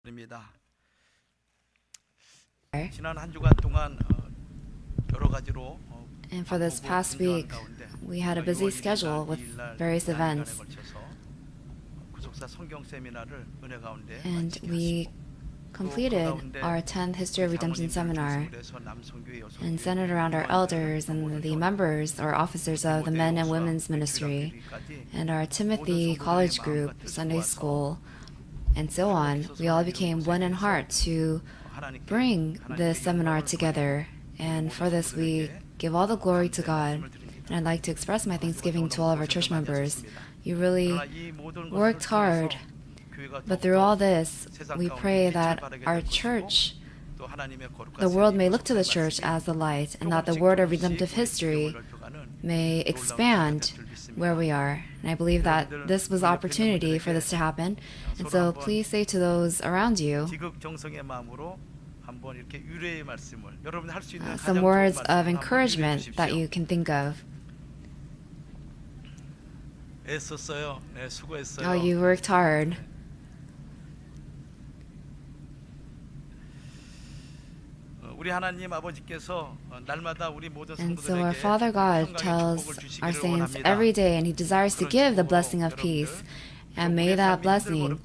입니다. 지난 한 주간 동안 여러 가지로 And for this past week, we had a busy schedule with various events, 구속사 성경 세미나를 은혜 가운데 and we completed our 10th History of Redemption seminar and centered around our elders and the members or officers of the men and women's ministry and our Timothy college group, Sunday school, and so on. We all became one in heart to bring this seminar together, and for this we give all the glory to God. And I'd like to express my thanksgiving to all of our church members. You really worked hard, but through all this, we pray that our church, the world may look to the church as the light, and that the word of redemptive history may expand where we are. And I believe that this was opportunity for this to happen. And so please say to those around you some words of encouragement that you can think of. Oh, you worked hard. And so our Father God tells our saints every day, and He desires to give the blessing of peace. And may that blessing,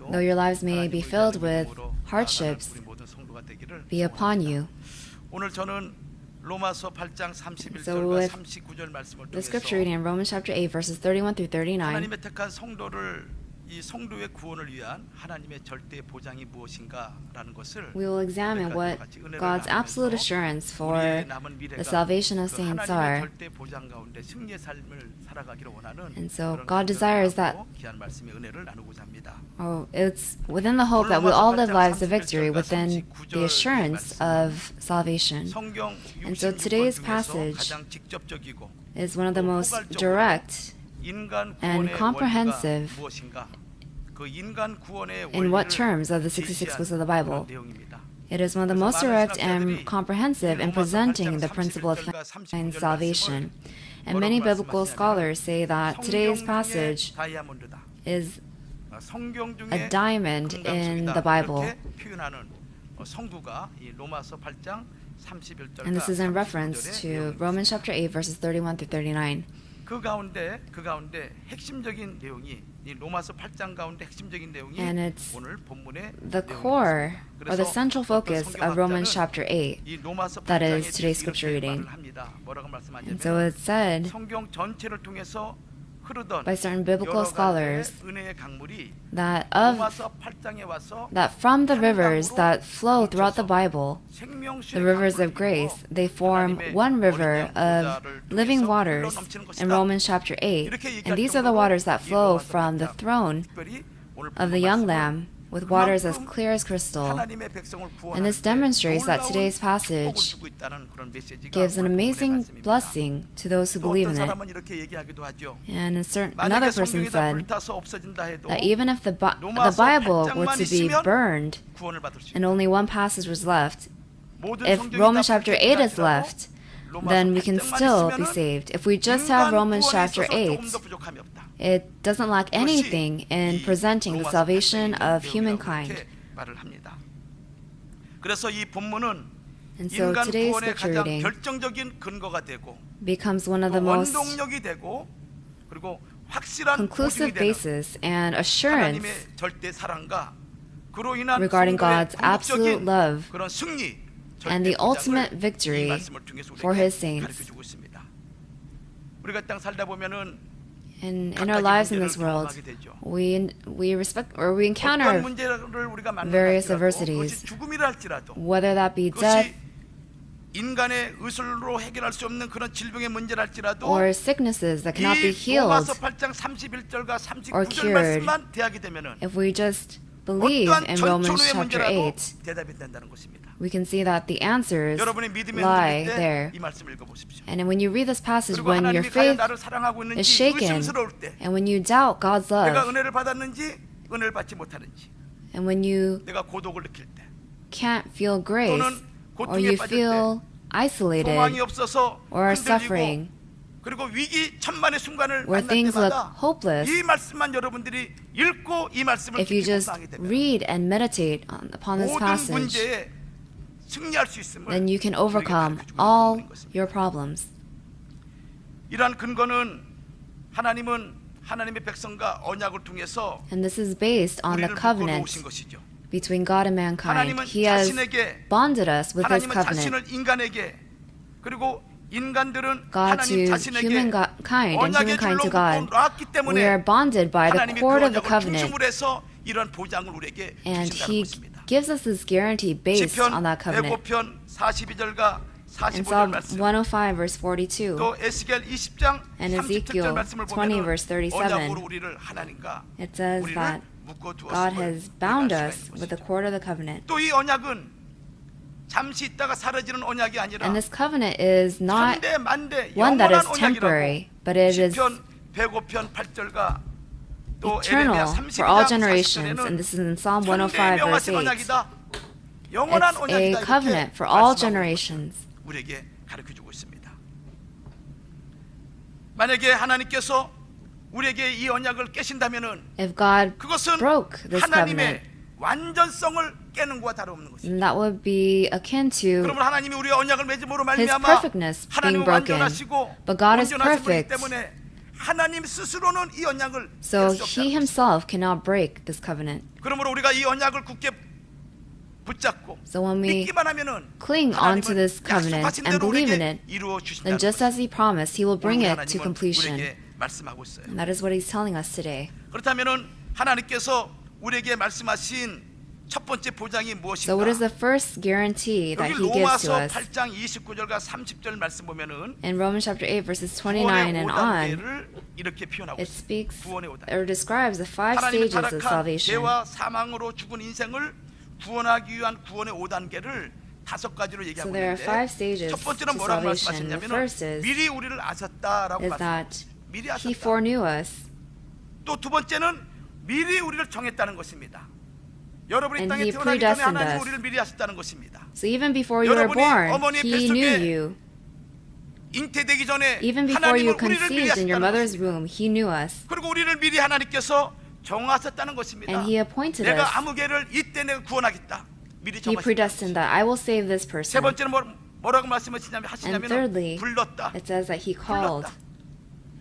though your lives may be filled with hardships, be upon you. So with the scripture reading in Romans chapter 8, verses 31 through 39, 이 성도의 구원을 위한 하나님의 절대 보장이 무엇인가라는 것을 we will examine what God's absolute assurance for the salvation of saints are. And so God desires that, it's within the hope that we all live lives of victory within the assurance of salvation. And so today's passage is one of the most direct and comprehensive in what terms of the 66 books of the Bible. It is one of the most direct and comprehensive in presenting the principle of salvation. And many biblical scholars say that today's passage is a diamond in the Bible. And this is in reference to Romans chapter 8, verses 31 through 39. 그 가운데 핵심적인 내용이 이 로마서 8장 가운데 핵심적인 내용이 And it's 오늘 본문의 the core or the central focus of Romans chapter 8 that is today's scripture reading. And so it's said 성경 전체를 통해서 by certain biblical scholars that from the rivers that flow throughout the Bible, the rivers of grace, they form one river of living waters in Romans chapter 8. And these are the waters that flow from the throne of the young lamb with waters as clear as crystal. And this demonstrates that today's passage gives an amazing blessing to those who believe in it. And another person said that even if the Bible were to be burned and only one passage was left, if Romans chapter 8 is left, then we can still be saved. If we just have Romans chapter 8, it doesn't lack anything in presenting the salvation of humankind. And so today's scripture reading becomes one of the most conclusive basis and assurance regarding God's absolute love and the ultimate victory for His saints. In our lives in this world, we encounter various adversities, whether that be death or sicknesses that cannot be healed or cured. If we just believe in Romans chapter 8, we can see that the answers lie there. And when you read this passage, when your faith is shaken, and when you doubt God's love, and when you can't feel grace, or you feel isolated, or are suffering, 그리고 위기 천만의 순간을 where 만날 things look 때마다 hopeless, 이 말씀만 여러분들이 읽고 이 말씀을 if you 깊이 just 묵상하게 되면 read and meditate upon this 모든 passage, 문제에 승리할 수 있음을 then you can 우리에게 overcome 가르쳐주고 all 있는 것입니다. your problems. 이러한 근거는 하나님은 하나님의 백성과 언약을 통해서 And this is based on the 우리를 묶어 covenant 놓으신 것이죠. between God and mankind. 하나님은 He has 자신에게 bonded us with this 하나님은 covenant. 자신을 인간에게 그리고 인간들은 God 하나님 to 자신에게 humankind and 언약의 humankind 줄로 to God. 묶어 놨기 We are 때문에 bonded by the 하나님의 그 cord of the 언약을 covenant, 중심으로 해서 이런 보장을 우리에게 and 주신다는 He 것입니다. gives us this guarantee based 시편 on that covenant. 105편 42절과 In 45절 Psalm 말씀 105 verse 42, 또 에스겔 20장 And 37절 Ezekiel 말씀을 20 보면 verse 37, 언약으로 우리를 하나님과 it says 우리를 that 묶어 God has bound us 두었음을 with the cord of the covenant. 또 이 언약은 잠시 있다가 사라지는 언약이 아니라 And this covenant is not 천대 만대 one that 영원한 is temporary, 언약이라고 but it is 시편 105편 8절과 또 eternal 에레미야 for all 32장 generations. And 40절에는 this is in Psalm 천대 105 verse 명하신 8. 언약이다. 영원한 It's a 언약이다. covenant 이렇게 for all 말씀하고 generations. 우리에게 가르쳐주고 있습니다. 만약에 하나님께서 우리에게 이 언약을 깨신다면은 If God 그것은 broke this 하나님의 covenant, 완전성을 깨는 것과 다름없는 것입니다. then that would be akin to 그러면 하나님이 우리의 언약을 맺음으로 His 말미암아 perfectness 하나님은 being broken. 완전하시고 But God is 온전하신 분이기 perfect, 때문에 하나님 스스로는 이 언약을 so 깰 수 He 없다는 것입니다. Himself cannot break this covenant. 그러므로 우리가 이 언약을 굳게 붙잡고 So when we 믿기만 하면은 cling onto this 하나님은 covenant 약속하신 and 대로 believe in 우리에게 it, 이루어 then 주신다는 just 것입니다. as He promised, He will bring 오늘 it to 하나님은 completion. 우리에게 말씀하고 있어요. And that is what He's telling us today. 그렇다면은 하나님께서 우리에게 말씀하신 첫 번째 보장이 So 무엇인가? what is the first guarantee that 여기 He gives to 로마서 us? 8장 29절과 30절 말씀 보면은 In Romans chapter 8 verses 29 구원의 and on, 5단계를 이렇게 표현하고 it 있습니다. speaks 구원의 5단계. or describes the 5 하나님의 stages of 타락한 salvation. 죄와 사망으로 죽은 인생을 구원하기 위한 구원의 5단계를 5가지로 So 얘기하고 there are 5 있는데 stages 첫 to 번째는 뭐라고 salvation. The 말씀하셨냐면 first is 미리 우리를 아셨다라고 that 말씀하셨습니다. 미리 He 아셨다. foreknew us, 또 두 번째는 미리 우리를 정했다는 것입니다. 여러분이 And 땅에 He 태어나기 전에 predestined 하나님 us. 우리를 미리 아셨다는 것입니다. so even before you were 여러분이 born, 어머니의 He knew 뱃속에 you. 잉태되기 전에 Even before you 하나님은 were 우리를 미리 conceived in your 하셨다는 mother's 것입니다. womb, He knew us. 그리고 우리를 미리 하나님께서 정하셨다는 것입니다. And He appointed 내가 us. 아무 개를 이때 내가 구원하겠다. 미리 He predestined 정하셨다. that I will save this 세 person. 번째는 뭐라고 And 하시냐면 thirdly, 불렀다. it says that He called. 불렀다.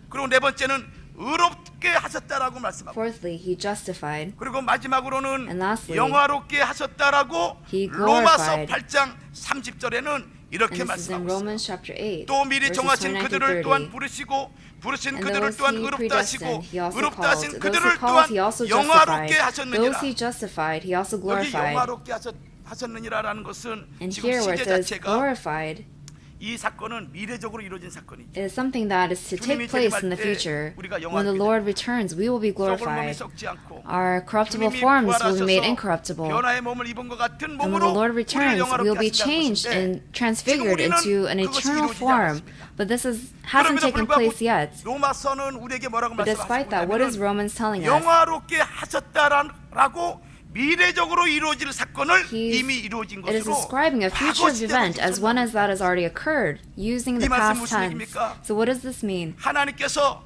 그리고 네 번째는 의롭게 하셨다라고 말씀하고 Fourthly, He justified. 그리고 마지막으로는 And lastly, 영화롭게 하셨다라고 He 로마서 glorified. 8장 30절에는 이렇게 And this is in 말씀하고 있습니다. Romans chapter 8, 또 미리 verses 정하신 29 그들을 to 또한 30. 부르시고 부르신 And 그들을 those 또한 He 의롭다 하시고 predestined, He also 의롭다 called. 하신 Those 그들을 He called, 또한 He also 영화롭게 justified. 하셨느니라. Those He justified, He also 여기 glorified. 영화롭게 하셨느니라라는 것은 And 지금 here where it 시제 says 자체가 glorified, 이 사건은 미래적으로 이루어진 사건이죠. it is something that is to take 주님이 place in the 재림할 때 future. 우리가 When the 영화롭게 Lord returns, we will be 썩을 몸이 glorified. 썩지 않고 Our corruptible 주님이 forms will be made 부활하셔서 incorruptible. 변화의 몸을 입은 것 같은 And when the 몸으로 Lord 우리를 returns, we 영화롭게 will be 하신다는 changed 것인데 and transfigured 지금 into an 우리는 그것이 eternal 이루어지지 form. 않았습니다. But this hasn't 그럼에도 taken 불구하고 place yet. 로마서는 우리에게 뭐라고 But despite that, what is 말씀하시냐면 Romans telling us? 영화롭게 하셨다라고 미래적으로 이루어질 사건을 He's- 이미 이루어진 It is 것으로 describing a 과거 future 시대로 event as one as that has already occurred, using the 이 말씀 past 무슨 tense. 얘기입니까? So what does this mean? 하나님께서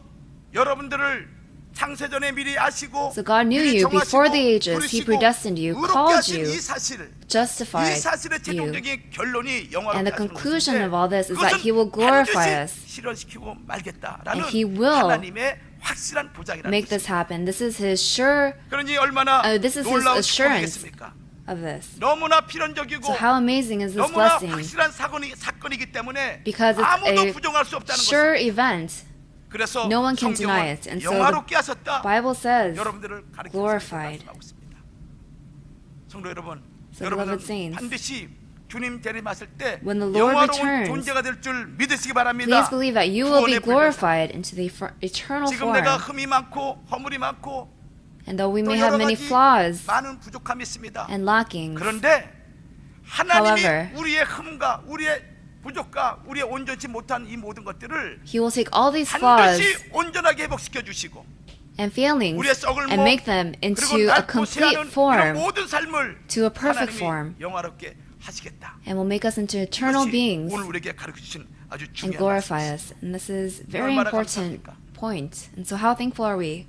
여러분들을 창세전에 미리 아시고 So God knew 미리 you 정하시고 before the ages. He 부르시고 predestined you, 의롭게 called 하신 you, 이 사실, 이 justified 사실의 you. 최종적인 결론이 And 영화롭게 the 하시는 conclusion 것인데 of all this is that 그것은 He will glorify 반드시 us. 실현시키고 말겠다라는 And He will 하나님의 확실한 보장이라는 Make 것입니다. this happen. This is His sure 그러니 얼마나 this is His 놀라운 assurance. 축복이겠습니까? of this. 너무나 필연적이고 So how amazing is this 너무나 blessing? 확실한 사건이기 때문에 Because it's 아무도 a 부정할 수 없다는 sure 것입니다. event. 그래서 No one can deny it. 성경은 And so 영화롭게 하셨다. Bible says, 여러분들을 가르치는 glorified. 말씀하고 있습니다. 성도 여러분, So 여러분은 beloved saints, 반드시 주님 재림하실 때 when the Lord 영화로운 returns, 존재가 될 줄 믿으시기 바랍니다. please believe that you will be 구원의 불변. glorified into the eternal 지금 내가 form. 흠이 많고 허물이 많고 And though we 또 may have 여러 many 가지 flaws 많은 부족함이 있습니다. and lackings, 그런데 하나님이 However, 우리의 흠과 우리의 부족과 우리의 온전치 못한 이 모든 것들을 He will take all these flaws 반드시 온전하게 회복시켜 주시고 and failings 우리의 썩을 and 몸 make them 그리고 into a 낡고 complete 새하는 이런 form 모든 삶을 to a perfect 하나님이 form 영화롭게 하시겠다. and will make us into eternal 이것이 beings. 오늘 우리에게 가르쳐 주신 아주 and 중요한 glorify 말씀이십니다. us. And this is very 얼마나 important 감사합니까? point. And so how thankful are we?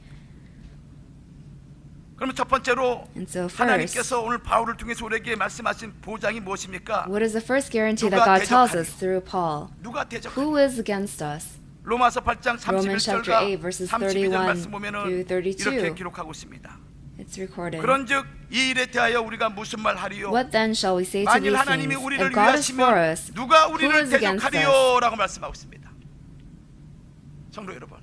그러면 첫 번째로 And so first, 하나님께서 오늘 바울을 통해서 우리에게 말씀하신 보장이 무엇입니까? what is the first guarantee 누가 that God tells 대적하리요? us through Paul? 누가 대적? Who is against us? 로마서 8장 Romans chapter 8 31절과 verses 32절 31 말씀 보면은 through 32. 이렇게 기록하고 있습니다. It's recorded. 그런즉 이 일에 대하여 우리가 무슨 말 하리요? What then shall we say to 만일 these 하나님이 things? 우리를 If God is for 위하시면 us, 누가 who 우리를 is against us? 대적하리요라고 말씀하고 있습니다. 성도 여러분,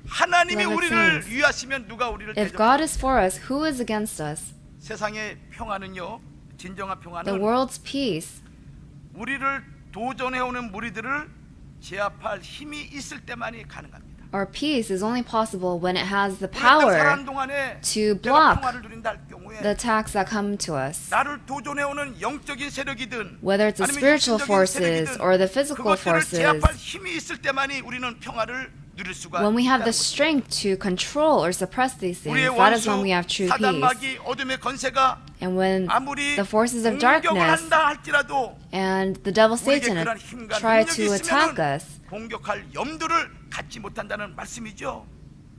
하나님이 Beloved 우리를 saints, 위하시면 누가 우리를 If 대적하리요? God is for us, who is against us? 세상의 평화는요, 진정한 The 평화는 world's peace 우리를 도전해오는 무리들을 제압할 힘이 있을 때만이 가능합니다. or peace is only possible when it has the 우리가 power 살아가는 동안에 to 내가 block 평화를 누린다 할 경우에 the attacks that come to us. 나를 도전해오는 영적인 세력이든 Whether it's the 아니면 spiritual 육신적인 forces 세력이든 or the physical 그것들을 forces, 제압할 힘이 있을 때만이 우리는 평화를 누릴 수가 when we have the 있다는 것입니다. strength to control or suppress these things, 우리의 that is when 원수 we have true peace. 사단마귀 어둠의 건세가 And when 아무리 the forces of 공격을 darkness 한다 할지라도 and the devil 우리에게 Satan 그러한 힘과 try 능력이 to attack 있으면 us, 공격할 염두를 갖지 못한다는 말씀이죠.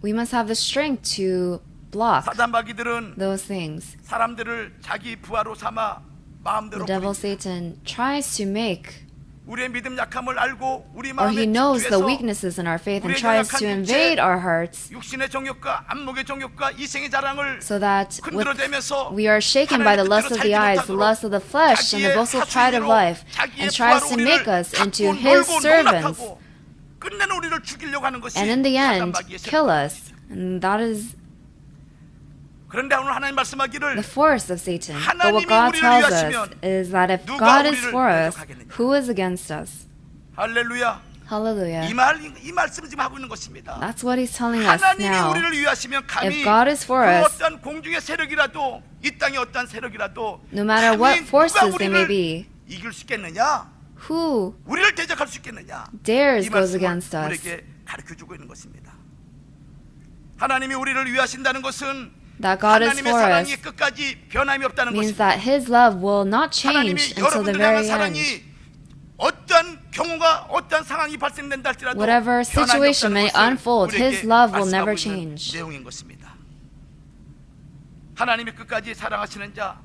we must have the strength to block 사단마귀들은 those things. 사람들을 자기 부하로 삼아 마음대로 The devil 부립니다. Satan tries to make, 우리의 믿음 약함을 알고 우리 or he 마음에 knows the 집중해서 weaknesses in our faith and 우리의 tries 연약한 to 육체, invade our hearts 육신의 정욕과 안목의 정욕과 이생의 자랑을 so that with, 흔들어대면서 we are shaken by the 하나님의 lust of the 뜻대로 eyes, 살지 the 못하도록 lust of the flesh, and the 자기의 boastful pride of 하수인으로 life, 자기의 and tries to 부하로 make 우리를 us into 갖고 his 놀고 servants, 농락하고 끝내는 우리를 죽이려고 하는 것이 and in the end, 사단마귀의 kill 세력입니다. us. And that is 그런데 오늘 하나님 말씀하기를 the force of Satan. But 하나님이 what God 우리를 tells us 위하시면 is that if 누가 God is 우리를 for us, 대적하겠느냐? who is against us? 할렐루야. Hallelujah. 이 말씀 지금 하고 있는 것입니다. That's what he's telling us 하나님이 now. 우리를 위하시면 감히 If God is for 그 us, 어떤 공중의 세력이라도 이 땅의 어떤 세력이라도 no matter 감히 what forces 누가 they may 우리를 be, 이길 수 있겠느냐? who 우리를 대적할 수 있겠느냐? dares 이 goes 말씀을 against us? 우리에게 가르쳐주고 있는 것입니다. 하나님이 우리를 위하신다는 것은 That God is 하나님의 for 사랑이 us 끝까지 변함이 없다는 means 것입니다. that His love will not 하나님이 change until the 여러분들 향한 very 사랑이 end. 어떤 경우가 어떤 상황이 발생된다 할지라도 Whatever 변함이 situation 없다는 may 것을 unfold, 우리에게 His love will 말씀하고 never 있는 change. 내용인 것입니다. 하나님이 끝까지 사랑하시는 자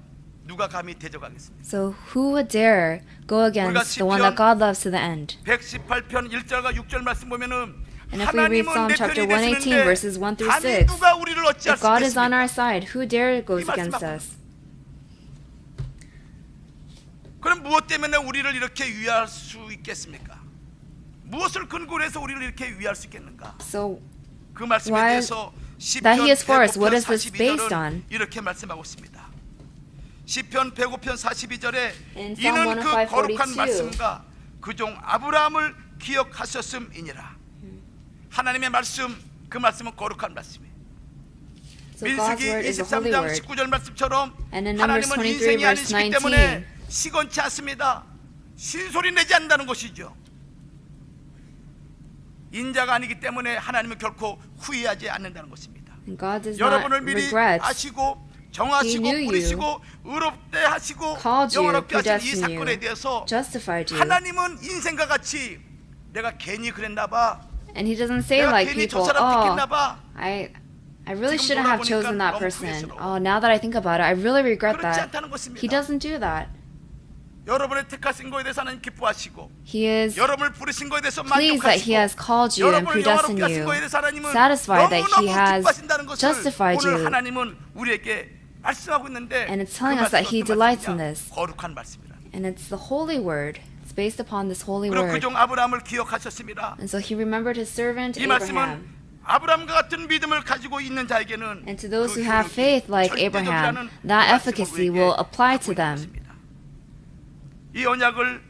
누가 감히 대적하겠습니까? So who would dare go against the one that God loves to the end? 118편 1절과 6절 말씀 보면은 And if we read 하나님은 Psalm 내 chapter 편이 118 되시는데 verses 1 through 감히 6, 누가 우리를 어찌할 if 수 God is on 있겠습니까? our side, who dare goes 이 against 말씀하고 us? 그럼 무엇 때문에 우리를 이렇게 위할 수 있겠습니까? 무엇을 근거로 해서 우리를 이렇게 위할 수 있겠는가? So 그 말씀에 Why 대해서 that he is for us, 시편 what is this 105편 based 42절은 on? 이렇게 말씀하고 있습니다. 시편 105편 42절에 In Psalm 이는 그 거룩한 105:42. 말씀과 그종 아브라함을 기억하셨음이니라. 하나님의 말씀, 그 말씀은 거룩한 말씀이에요. So God's 민수기 word is a holy 23장 word. 19절 말씀처럼 And in Numbers 하나님은 23 인생이 verse 아니시기 19, 때문에 시건치 않습니다. 신소리 내지 않는다는 것이죠. 인자가 아니기 때문에 하나님은 결코 후회하지 않는다는 것입니다. And God does not 여러분을 미리 regret 아시고 He 정하시고 knew you, 부르시고 의롭게 하시고 called you, 영원롭게 하신 이 predestined 사건에 you, 대해서 justified you. 하나님은 인생과 같이 내가 괜히 그랬나 봐, And He doesn't say 내가 like 괜히 저 people, 사람 oh, 택했나 봐. I really 지금 shouldn't have 돌아보니까 chosen that 너무 person. 후회스러워. Oh, now that I think about it, I really regret 그렇지 that. 않다는 것입니다. He doesn't do that. 여러분의 택하신 거에 대해서 하나님 기뻐하시고 He is 여러분을 부르신 거에 대해서 pleased that He has 만족하시고 called you and 여러분을 predestined 영화롭게 하신 you, 거에 대해서 하나님은 satisfied that He 너무너무 has 기뻐하신다는 것을 justified 오늘 you. 하나님은 우리에게 말씀하고 있는데 And it's telling us that He delights in this. 거룩한 말씀이라. And it's the holy word. It's based upon this holy 그리고 word. 그종 아브라함을 기억하셨습니다. And so He remembered His servant 이 Abraham. 말씀은 아브라함과 같은 믿음을 가지고 있는 자에게는 And to those 그 who have 효력이 faith like 절대적이라는 Abraham, that 말씀을 efficacy 우리에게 will apply 하고 to 있는 them. 것입니다. 이 언약을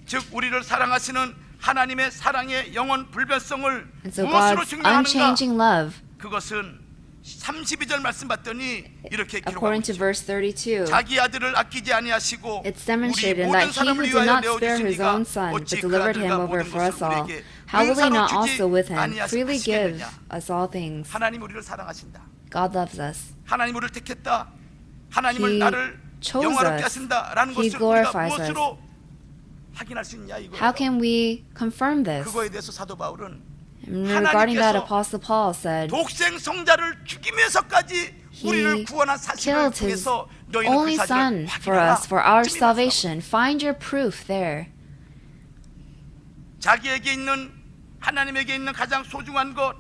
즉 우리를 사랑하시는 하나님의 사랑의 영원 불변성을 And so 무엇으로 God's 증명하는가? unchanging love, 그것은 32절 말씀 봤더니 이렇게 기록하고 according to 있죠. verse 32, 자기 아들을 아끼지 아니하시고 it's 우리 demonstrated 모든 that He 사람을 who did 위하여 not spare His 내어주시니까 own Son, but 어찌 그 delivered Him 아들과 over 모든 for us 것을 all, 우리에게 how will He 은사로 not 주지 also with Him freely give 아니하시겠느냐? us all things? 하나님 우리를 사랑하신다. God loves us. 하나님 우리를 택했다. 하나님을 He 나를 chose 영화롭게 us. 하신다라는 He 것을 우리가 glorifies 무엇으로 확인할 수 있냐 이거예요. How can we confirm this? 그거에 대해서 사도 바울은 And regarding that, 하나님께서 Apostle Paul said, 독생 성자를 죽이면서까지 우리를 He 구원한 사실을 killed His 통해서 너희는 그 only 사실을 Son for 확인하라. us, for our 쯤이 salvation. Find your proof there. 자기에게 있는 하나님에게 있는 가장 소중한 것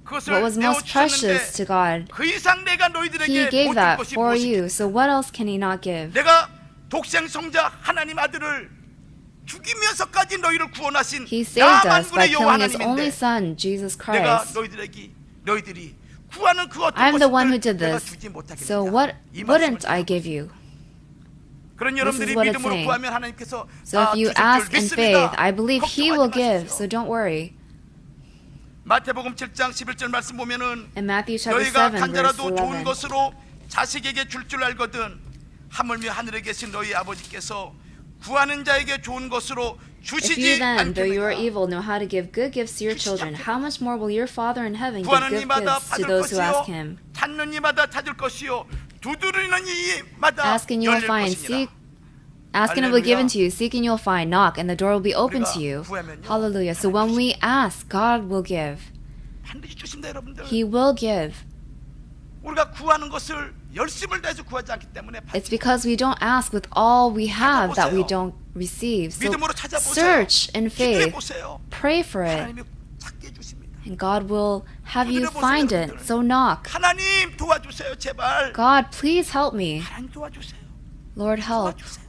그것을 What was most precious to God, 그 이상 내가 He 너희들에게 gave 못줄 that 것이 for 무엇이겠느냐. you. So what else can He not give? 내가 독생 성자 하나님 아들을 죽이면서까지 너희를 구원하신 He saved 나 us by 만군의 여호와 killing His only 하나님인데 Son, Jesus 내가 Christ. 너희들이 구하는 그 어떤 I'm the one who 것을 did 내가 this. 주지 못하겠느냐. So what 이 wouldn't 말씀을 I give you? 그런 This 여러분들이 is what it's 믿음으로 saying. 구하면 하나님께서 So if you 주실 줄 ask in 믿습니다. faith, I believe He will 걱정하지 give. 마십시오. So don't worry. 마태복음 7장 11절 말씀 보면은 In Matthew chapter 너희가 7, verse 간자라도 좋은 11. 것으로 자식에게 줄 줄 알거든 하물며 하늘에 계신 너희 아버지께서 구하는 자에게 좋은 것으로 If you 주시지 then, though you are 않겠느냐. evil, know how to give good gifts to your children, how much more will your Father in heaven give 구하는 good 이마다 gifts to 받을 those who ask 것이요 Him? 찾는 이마다 찾을 것이요 두드리는 이마다 Ask and you will 열릴 find. 것이니라. Seek, ask and it will be given Hallelujah. to you. Seek and you will find. Knock and the door will be open to you. 구하면요, Hallelujah. So when we ask, God will give. 반드시 주신다 여러분들. He will give. 우리가 구하는 것을 열심을 다해서 구하지 않기 때문에 It's because we don't ask with all we have that we 찾아보세요. don't receive. So 믿음으로 찾아보세요. search in 기도해 faith. 보세요. Pray for it. 하나님이 찾게 해주십니다. And God will have you 두드려보세요, find it. 여러분들. So knock. 하나님 도와주세요 제발. God, please help me. 하나님 도와주세요. Lord, help. 도와주세요.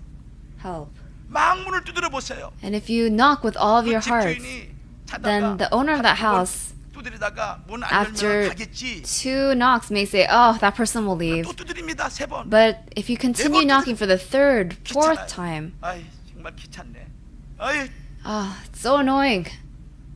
Help. 망문을 두드려 보세요. And if you knock with all of 그 your hearts, 집주인이 then the owner of that house, 두드리다가 문 안 after 열면 가겠지. 2 knocks, may say, oh, that person will leave. 또 두드립니다 3번. But if you continue knocking for the 3rd, 4th 귀찮아요. time, 아이 정말 귀찮네. 아이 it's so annoying.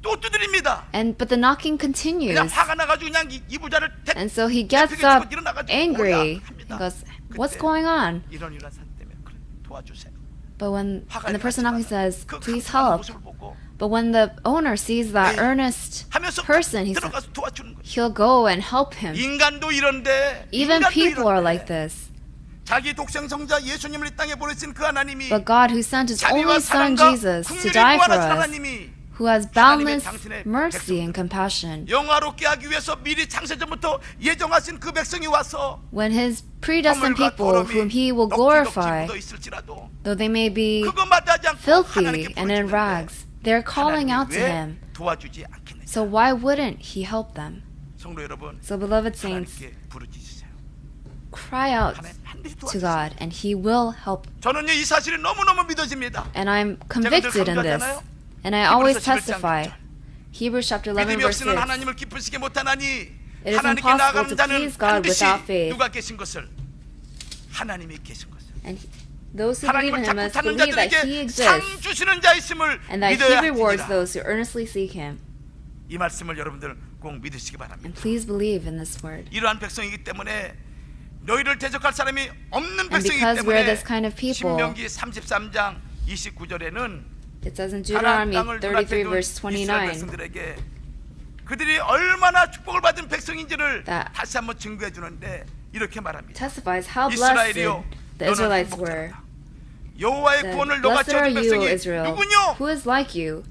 또 두드립니다. But the knocking 그냥 continues. 화가 나가지고 그냥 이 부자를 And so he gets 대표적으로 up 일어나가지고 angry. 뭐야 합니다. He goes, what's 그때 going on? 이런 사람 때문에 그래, 도와주세요. But when 화가 and the person knocking says, 그 please 감사하는 help. 모습을 보고 But when the owner sees that 네. earnest 하면서 person, 들어가서 도와주는 거예요. he'll go and help him. 인간도 이런데 Even 인간도 people are 이런데. like this. 자기 독생 성자 예수님을 이 땅에 보내신 그 하나님이 But God, who sent His only 자비와 Son 사랑과 Jesus to 긍휼을 die for 구하는 us, 하나님이 who has boundless mercy and compassion, 영화롭게 하기 위해서 미리 창세전부터 예정하신 그 백성이 와서 when His predestined 허물과 people, whom He will glorify, 묻어 있을지라도 though they may be 그거 마다하지 않고 filthy 하나님께 and in 부르짖는데 rags, they're calling 하나님이 out to 왜 Him. 도와주지 않겠느냐. So why wouldn't He help them? 성도 여러분, So, beloved saints, 하나님께 부르짖으세요. cry out 하나님 반드시 to 도와주세요. God, and He will help. 저는요 이 사실이 너무너무 믿어집니다. And I'm convicted in this, and I always testify. Hebrews chapter 11, 믿음이 verse 없이는 6. 하나님을 기쁘시게 못하나니 is 하나님께 impossible 나아가는 to 자는 please God 반드시 without faith. 누가 계신 것을 하나님이 계신 것을 And those who believe 하나님을 in Him 자꾸 must 찾는 believe that He 자들에게 상 exists, 주시는 자 있음을 and that He 믿어야 rewards 합니다. those who earnestly seek Him. 이 말씀을 여러분들 꼭 믿으시기 바랍니다. And please believe in this word. 이러한 백성이기 때문에 너희를 대적할 사람이 없는 And 백성이기 because we're 때문에 this kind of people, 신명기 33장 29절에는 it says in 가나안 Deuteronomy 땅을 33, 눈앞에 둔 verse 이스라엘 29, 백성들에게 그들이 얼마나 축복을 받은 백성인지를 that 다시 한번 증거해 주는데 이렇게 말합니다. testifies how blessed 이스라엘이요, the 너는 Israelites were. 행복자다. 여호와의 Said, 구원을 너가 blessed are 지어준 you, 백성이 Israel, 누구뇨? who is like you,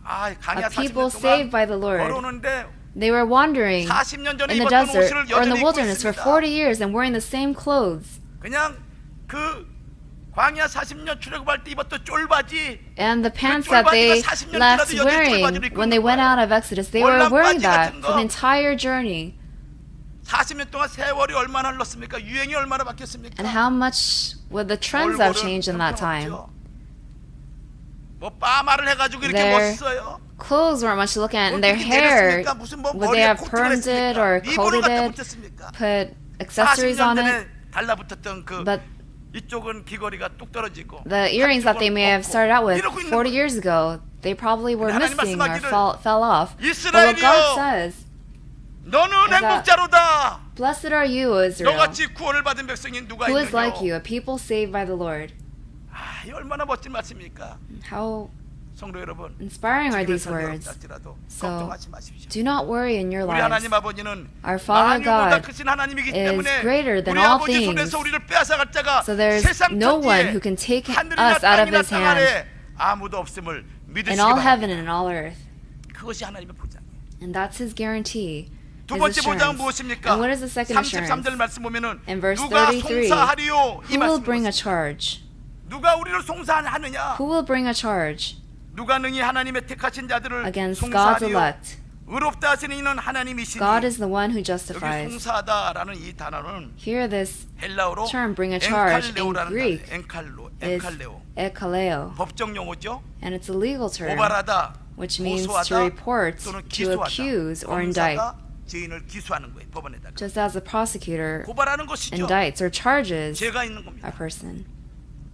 아, 강야 a people 40년 saved 동안 by the Lord. 걸어오는데 They were wandering 40년 전에 in the 입었던 desert 옷을 or in 여전히 the 입고 wilderness for 있습니다. 40 years and wearing the same clothes. 그냥 그 광야 40년 출애굽할 때 입었던 쫄바지 And the pants that they left wearing when they went out of Exodus, they were wearing that for the entire journey. 40년 동안 세월이 얼마나 흘렀습니까? 유행이 얼마나 바뀌었습니까? And how much would the trends have changed in that time? 뭐 빠마를 해가지고 이렇게 Their 멋있어요. clothes weren't much to look at, 뭐 and their 그렇게 hair, 내렸습니까? 무슨 뭐 would they 머리에 have 코트를 permed it or 했습니까? 리본을 coated 갖다 it, 붙였습니까? put accessories 40년 on it? 전에 달라붙었던 그 But 이쪽은 귀걸이가 뚝 떨어지고 the earrings that they may have started out with 이러고 있는 40 거예요. years ago, they probably were 하나님 missing or 말씀하기를 fell off. But what 이스라엘이여, God says, 너는 is that 행복자로다. blessed are you, Israel, 너같이 구원을 받은 백성이 누가 who is like you, 있느냐? a people saved by the Lord. 아, 이 얼마나 멋진 말씀입니까? How 성도 여러분, inspiring are these 집에서 words. 할지라도 So, 걱정하지 마십시오. do not worry in your 우리 lives. 하나님 아버지는 Our Father 만유보다 God 크신 하나님이기 is 때문에 greater than 우리 all 아버지 손에서 things. 우리를 빼앗아갈 자가 So there's 세상 no one 천지에 who can take 하늘이나 us out of 땅이나 His 땅 hand. 아래 아무도 없음을 in 믿으시기 all heaven 바랍니다. and in all earth. 그것이 하나님의 보장이에요. And that's his guarantee, 두 his 번째 보장은 assurance. 무엇입니까? And what is the second assurance? 33절 말씀 보면은 In verse 누가 33, 송사하리요 이 who will 말씀이 bring a 무엇입니까? charge? 누가 우리를 송사하느냐? Who will bring a charge 누가 능히 하나님의 택하신 자들을 against God's 송사하리요? elect? 의롭다 하시는 이는 하나님이시니. God is the one who 여기 justifies. 송사하다라는 이 단어는 Here this 헬라어로 term, bring a charge, in 엔칼레오라는 Greek 단어예요. is 엔칼레오. ekaleo, 법정 용어죠. and it's a legal term, 고발하다, which means to 고소하다 report, 또는 to 기소하다. accuse, or indict, 검사가 죄인을 기소하는 거예요. 법원에다가. just as a prosecutor 고발하는 것이죠. indicts or charges 죄가 있는 a 겁니다. person.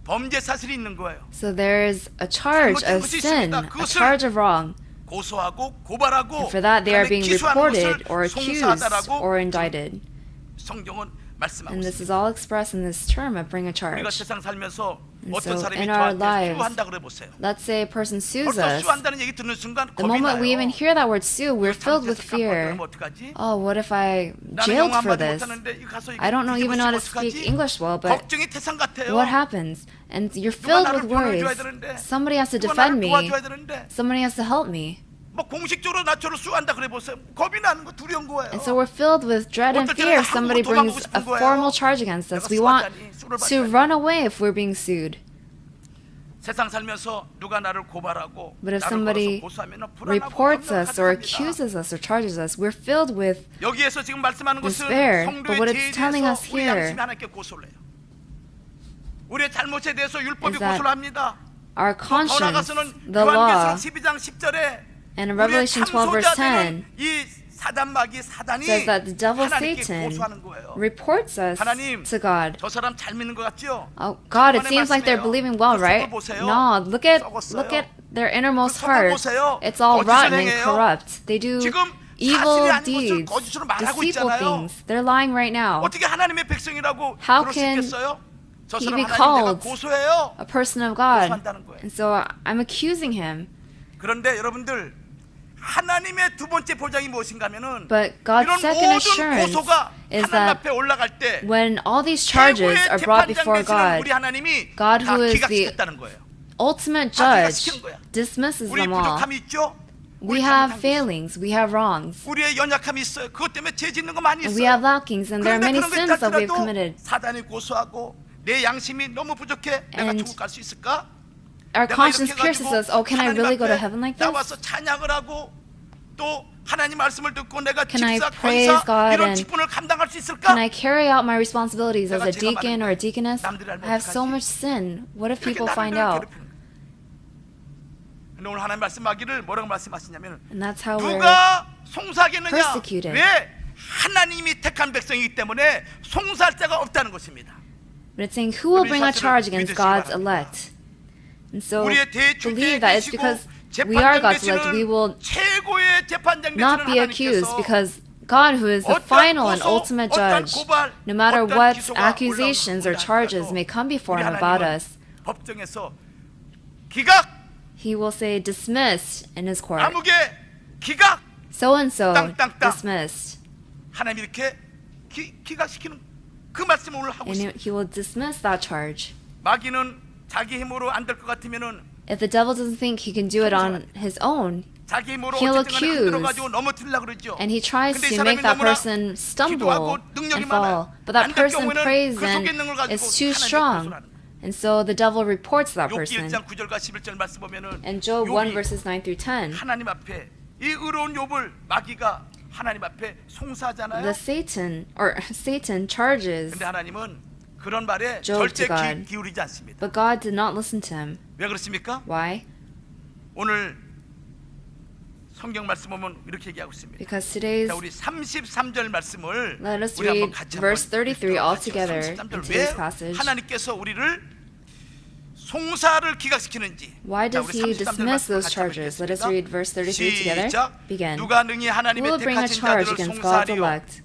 범죄 사실이 있는 거예요. So there's a charge 잘못된 of 것이 sin, 있습니다. a 그것을 charge of wrong, 고소하고 고발하고 and for that they are 그다음에 being 기소하는 reported 것을 or accused 송사하다라고 or indicted. 성경은 말씀하고 And this is 있습니다. all expressed in this term of bring a 우리가 charge. 세상 살면서 And 어떤 so 사람이 in our 저한테 lives, 수한다 그래 보세요. let's say a person sues 벌써 us. 수한다는 얘기 듣는 순간 The 겁이 moment we even 나요. hear that word sue, we're filled with 잘못해서 fear. 깜빡이면 어떡하지? Oh, what if I 나는 jailed 영어 for 한마디 this? 못하는데 이거 가서 이거 I don't even know how to 뒤집어 speak 어떡하지? English well, but 걱정이 태산 같아요. what happens? And you're 누가 filled 나를 with 변호해줘야 worries. 되는데, Somebody has to 누가 defend 나를 me. 도와줘야 되는데, Somebody has to help me. 뭐 공식적으로 나처럼 수한다 그래 보세요. 겁이 나는 거 두려운 거예요. And so we're filled with dread and 어떨 fear 때는 if somebody 한국으로 도망가고 brings 싶은 a 거예요. formal charge against us. 내가 We want 수하다니, 수를 to 받다니. run away if we're being sued. 세상 살면서 누가 나를 고발하고 But if 나를 somebody 걸어서 고소하면 불안하고 reports us or 염려가득합니다. accuses us or charges us, we're filled with 여기에서 지금 말씀하는 것은 despair. But what 성도의 죄에 it's telling 대해서 us 우리 here 양심이 하나님께 고소를 해요. 우리의 잘못에 대해서 율법이 is that 고소를 합니다. our 더 conscience, 나아가서는 the law, 요한계시록 12장 10절에 and in Revelation 12 verse 10 이 사단마귀 사단이 says that the devil 하나님께 Satan 고소하는 거예요. reports us 하나님, to God. 저 사람 잘 믿는 것 같죠? Oh God, it 하나님의 seems like they're 말씀이에요. believing well, 그 right? 속을 보세요. No, look at 썩었어요. their innermost 그 속을 heart. 보세요. It's all 거짓을 rotten and 행해요. corrupt. They do 지금 evil 사실이 아닌 것을 deeds, 거짓으로 말하고 deceitful 있잖아요. things. They're lying right now. 어떻게 하나님의 백성이라고 How 그럴 수 can 있겠어요? 저 he 사람 be 하나님 내가 called 고소해요. a person of God? 고소한다는 거예요. And so I'm accusing him. 그런데 여러분들 하나님의 두 번째 보장이 무엇인가 하면은 But God's 이런 second 모든 assurance 고소가 is 하나님 that 앞에 올라갈 때 when all these charges 최고의 are brought before 재판장 God, 우리 하나님이 God 다 who is 기각시켰다는 거예요. ultimate 다 judge 기각시킨 거야. dismisses 우리 them all. 부족함이 있죠. We 우리 have 잘못한 게 있어요. failings, we have wrongs, 우리의 연약함이 있어요. 그것 때문에 죄 짓는 거 많이 and we have 있어요. lackings, and there are 그런데 many 그런 거 sins that we've 있다더라도 committed. 사단이 고소하고 내 양심이 너무 부족해. 내가 And 천국 갈 수 있을까? Our 내가 conscience 이렇게 pierces 해가지고 us. Oh, can I 하나님 really go to 앞에 heaven like this? 나와서 찬양을 하고 또 하나님 말씀을 듣고 내가 Can I 집사, praise 권사 God 이런 and 직분을 감당할 수 있을까? Can I carry out my responsibilities as a 내가 죄가 deacon or a 많은데 deaconess? 남들이 알면 I have so 어떡하지? much sin. What if 이렇게 people 나를 find 늘 out? 괴롭히는 거예요. 근데 오늘 하나님 말씀하기를 뭐라고 말씀하시냐면 And that's how we're 누가 송사하겠느냐? persecuted. 왜? 하나님이 택한 백성이기 때문에 송사할 자가 없다는 것입니다. But it's saying, who will 우리 bring a 사실을 charge against 믿으시기 God's 바랍니다. elect? And so 우리의 대주께 believe that it's 계시고 because we are 재판장 God's elect. We will 되시는 최고의 재판장 되시는 not be accused 하나님께서 because God, who is the 어떤 final and 고소, ultimate 어떤 judge, 고발, no matter 어떤 what 기소가 accusations or charges may come before 우리 him about 하나님은 us, 법정에서 기각, he will say dismissed in his court. 아무개 기각, So and so 땅. dismissed. 하나님이 이렇게 기각시키는 그 말씀을 오늘 하고 And 있습니다. he will dismiss that charge. 마귀는 자기 힘으로 안 될 것 같으면은 If the devil doesn't think he can do it on his own, 자기 힘으로 He'll 어쨌든 간에 accuse. 흔들어가지고 넘어뜨리려고 그러죠. and he tries 근데 이 to 사람이 make that 너무나 person stumble 기도하고 능력이 and fall. 많아요. But that 안 될 person 경우에는 prays 그 and 속에 있는 걸 가지고 is too 하나님께 strong. 고소를 하는 거예요. And so the devil reports that 욥기 person. 1장 9절과 11절 말씀 보면은 And Job 1 욥이 verses 9 through 10, 하나님 앞에 이 의로운 욥을 마귀가 하나님 앞에 송사하잖아요. the Satan charges, 근데 하나님은 그런 말에 Job 절대 to God. 기울이지 않습니다. but God did not listen to him. 왜 그렇습니까? Why? 오늘 성경 말씀 보면 이렇게 얘기하고 있습니다. Because today's, 자, 우리 33절 말씀을 let us 우리 한번 read 같이 verse 한번 33 all 읽어보죠. together 33절 in 왜 today's passage. 하나님께서 우리를 송사를 기각시키는지. Why 자, does 우리 he 33절 dismiss 말씀 those 같이 한번 charges? Let us 읽겠습니다. read verse 33 together. 시작. Begin. 누가 능히 Who 하나님의 will bring a 택하신 charge 자들을 against God's 송사하리요? elect?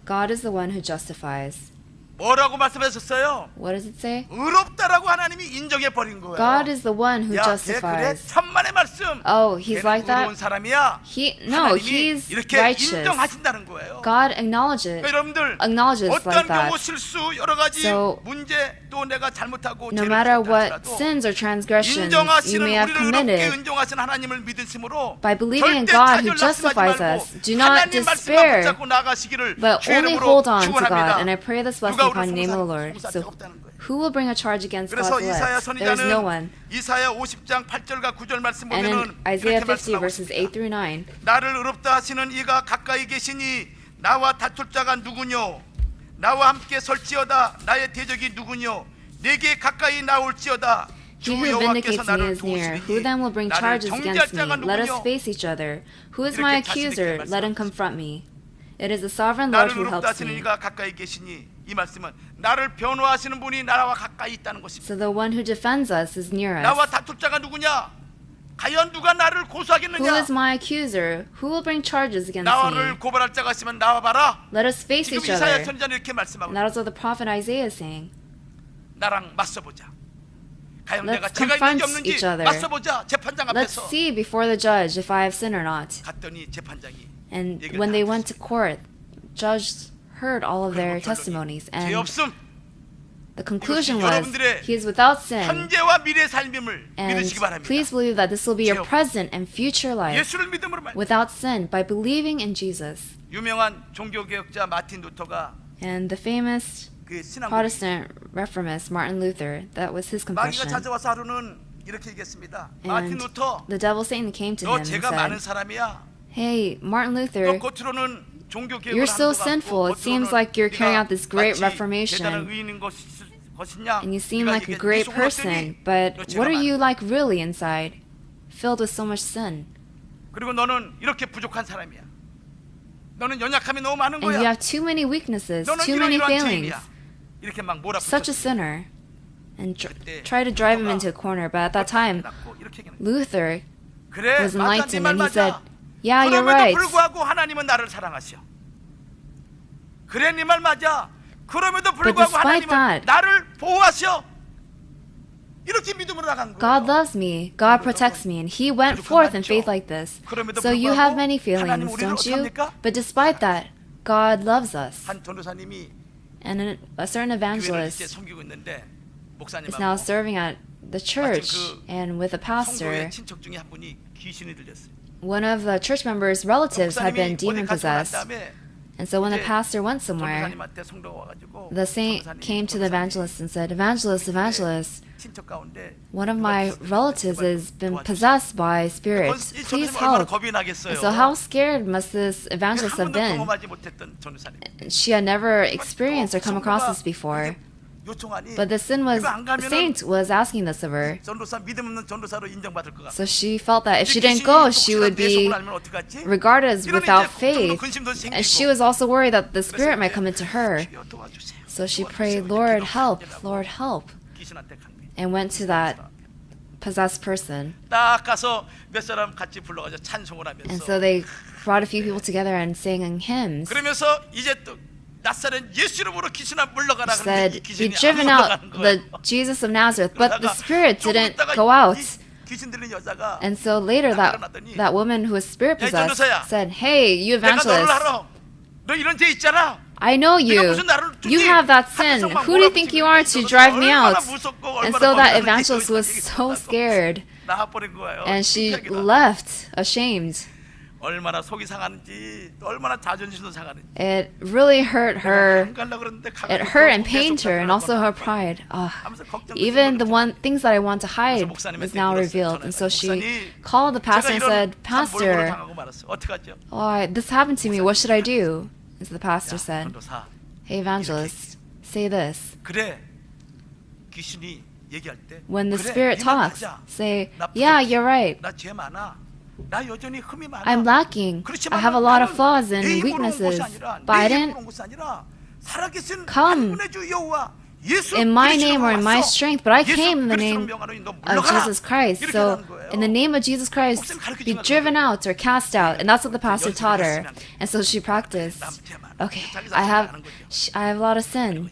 God is the one who justifies. 뭐라고 말씀하셨어요? What does it say? 의롭다라고 하나님이 인정해 버린 거예요. God is the one who 야, 걔 그래 justifies. 천만의 말씀. Oh, he's 걔는 like 의로운 that? 사람이야. No, 하나님이 he's 이렇게 righteous. 인정하신다는 거예요. God acknowledges 여러분들 어떤 like 경우 that. 실수 여러 가지 So, 문제 또 내가 잘못하고 No 죄를 matter 지었다 what 할지라도 sins or transgressions you 인정하시는 may have 우리를 의롭게 committed, 인정하시는 하나님을 믿으심으로 by believing in 절대 God who 자존 낙심하지 justifies 말고 us, do not 하나님 말씀만 despair, 붙잡고 나가시기를 but 주의 only 이름으로 hold on to God. 축원합니다. And I pray this blessing 누가 upon the 우리를 name of the 송사할 Lord. 수 So 없다는 거예요. who will bring a charge against 그래서 God's 이사야 elect? There is no 선지자는 one. 이사야 50장 8절과 9절 말씀 And 보면은 in Isaiah 이렇게 50 말씀하고 verses 8 있습니다. through 9, 나를 의롭다 하시는 이가 가까이 계시니 나와 다툴 자가 누구뇨? 나와 함께 설지어다. 나의 대적이 누구뇨? 내게 가까이 나올지어다. 주 He who 여호와께서 vindicates me 나를 is near. Who 도우시리니 then will bring 나를 charges 정죄할 against me? 자가 Let us 누구뇨? face each other. Who is my 이렇게 자신 있게 accuser? Let him 말씀하셨습니다. confront me. It is the sovereign Lord 나를 who 의롭다 helps 하시는 me. 이가 가까이 계시니 이 말씀은 나를 변호하시는 분이 나와 가까이 있다는 것입니다. So the one who defends us is near 나와 us. 다툴 자가 누구냐? 과연 누가 나를 Who 고소하겠느냐? is my accuser? Who will bring charges against 나를 me? 고발할 자가 있으면 나와 봐라. Let us face 지금 each 이사야 other. 선지자는 이렇게 말씀하고 And that is what the prophet Isaiah is saying. 나랑 맞서보자. 과연 Let's 내가 죄가 있는지 confront 없는지 each other. 맞서보자. 재판장 Let's 앞에서. see before the judge if I have sinned or not. 갔더니 재판장이 And 얘기를 when 다 they 듣습니다. went to court, judge heard all of their 그리고 결론이 testimonies, 죄 and 없음. the conclusion 이것이 was 여러분들의 he is without sin. 현재와 미래 삶임을 And 믿으시기 바랍니다. please believe that this will be your 죄 없- present and future life 예수를 믿음으로 말. without sin by believing in Jesus. 유명한 종교개혁자 마틴 루터가 And the famous 그 신앙 Protestant reformist Martin Luther, that was his 마귀가 confession. 찾아와서 하루는 이렇게 얘기했습니다. 마틴 And 루터, the devil Satan came to 너 him and 죄가 많은 said, 사람이야. "Hey, Martin 너 Luther, 겉으로는 종교 개혁을 you're so 하는 것 같고 sinful. It seems 겉으로는 like you're carrying out this great 네가 마치 reformation, 대단한 의인인 것이냐? and you seem 네가 like a 이게 great 네 속으로 person, 뜨니 but 너 죄가 what are 많아. you like really inside? Filled with so much sin. 그리고 너는 이렇게 부족한 사람이야. 너는 연약함이 너무 많은 And you 거야. have too many weaknesses, 너는 too many 이러이러한 failings. 죄인이야. 이렇게 막 몰아붙였어. Such a sinner." And try to drive him into a corner. But at that time, Luther 그래, was 맞아, 네 enlightened 말 and he said, 맞아. "Yeah, you're 그럼에도 right. 불구하고 하나님은 나를 사랑하셔. 그래, 네 말 맞아. 그럼에도 But 불구하고 despite 하나님은 that, 나를 보호하셔. 이렇게 믿음으로 나간 거예요. God loves me, God protects me." And he went forth in faith like this. So you have many feelings, don't you? But despite that, God loves us. 한 전도사님이 And a certain 교회를 이제 evangelist 섬기고 있는데 is now 목사님하고 serving at the church, and with a pastor, 성도의 친척 중에 한 분이 귀신이 들렸어요. one of the church members' relatives had been 목사님이 demon 어디 가서 난 possessed. 다음에 And so when the 이제 pastor went somewhere, 전도사님한테 성도가 와가지고 the saint came to the evangelist and said, "Evangelist, evangelist, 친척 가운데 one of my relatives has been 도와주세요." possessed by spirits. 이 Please 전도사님 얼마나 help." 겁이 나겠어요. So how scared must this 한 evangelist have 번도 been? 경험하지 못했던 전도사님. She had never experienced or come across this before. 요청하니 But the sin was, 이거 안 the 가면은 saint was asking this of her. 전도사 믿음 없는 전도사로 인정받을 것 같아. So she felt that if she didn't go, she would be regarded as without faith. And she was also worried that the spirit might come into her. So she prayed, "Lord, help, Lord, help," 귀신한테 간 거예요. and went to that possessed person. 딱 가서 몇 사람 같이 불러가지고 찬송을 And 하면서 so they brought a few people together and sang hymns. 그러면서 이제 또 낯설은 예수 이름으로 귀신아 물러가라. She 그런데 이 said, "Be 귀신이 안 driven out 물러가는 the 거예요. Jesus of Nazareth," but the 그러다가 spirit 조금 didn't 있다가 go out. 이 귀신 들린 여자가 And so later, that woman who was spirit 야, 이 possessed 전도사야. said, "Hey, you 내가 너를 evangelist, 알아. 너 이런 죄 있잖아. I know 네가 you. 무슨 나를 쫓니? You have that sin. 하늘성만 Who do you think you are to 몰아붙이고 drive me 얼마나 out?" 무섭고 And 얼마나 so that 멀리 evangelist 가는지 was so 얘기했다고. scared, 나와버린 거예요. and she 신기하기도 하고. left ashamed. 얼마나 속이 상하는지 또 얼마나 자존심도 상하는지. It really hurt her. 안 가려고 그러는데 가가지고 It hurt and 계속 pained her, and also her 가라고 pride. 하면서 걱정도 Even the 심하고 things that I want to hide 목사님한테 is now 물었어요. revealed. And so she 목사님, called the pastor and 제가 said, 이런 "Pastor, 당하고 말았어요. 어떡하죠? this happened to me. What should I do?" And so the pastor said, 전도사, "Hey, evangelist, say this. 그래 귀신이 얘기할 때 When the 그래, spirit 네 말 talks, 맞아. say, 나 yeah, 부족해. you're right. 나 죄 많아. 나 여전히 흠이 많아. I'm lacking. I have a lot of flaws and weaknesses. But I didn't come in my name or in my strength, but I came in the name of Jesus Christ. So, in the name of Jesus Christ, be driven out or cast out." And that's what the pastor taught her. And so she practiced. Okay, I have a lot of sin.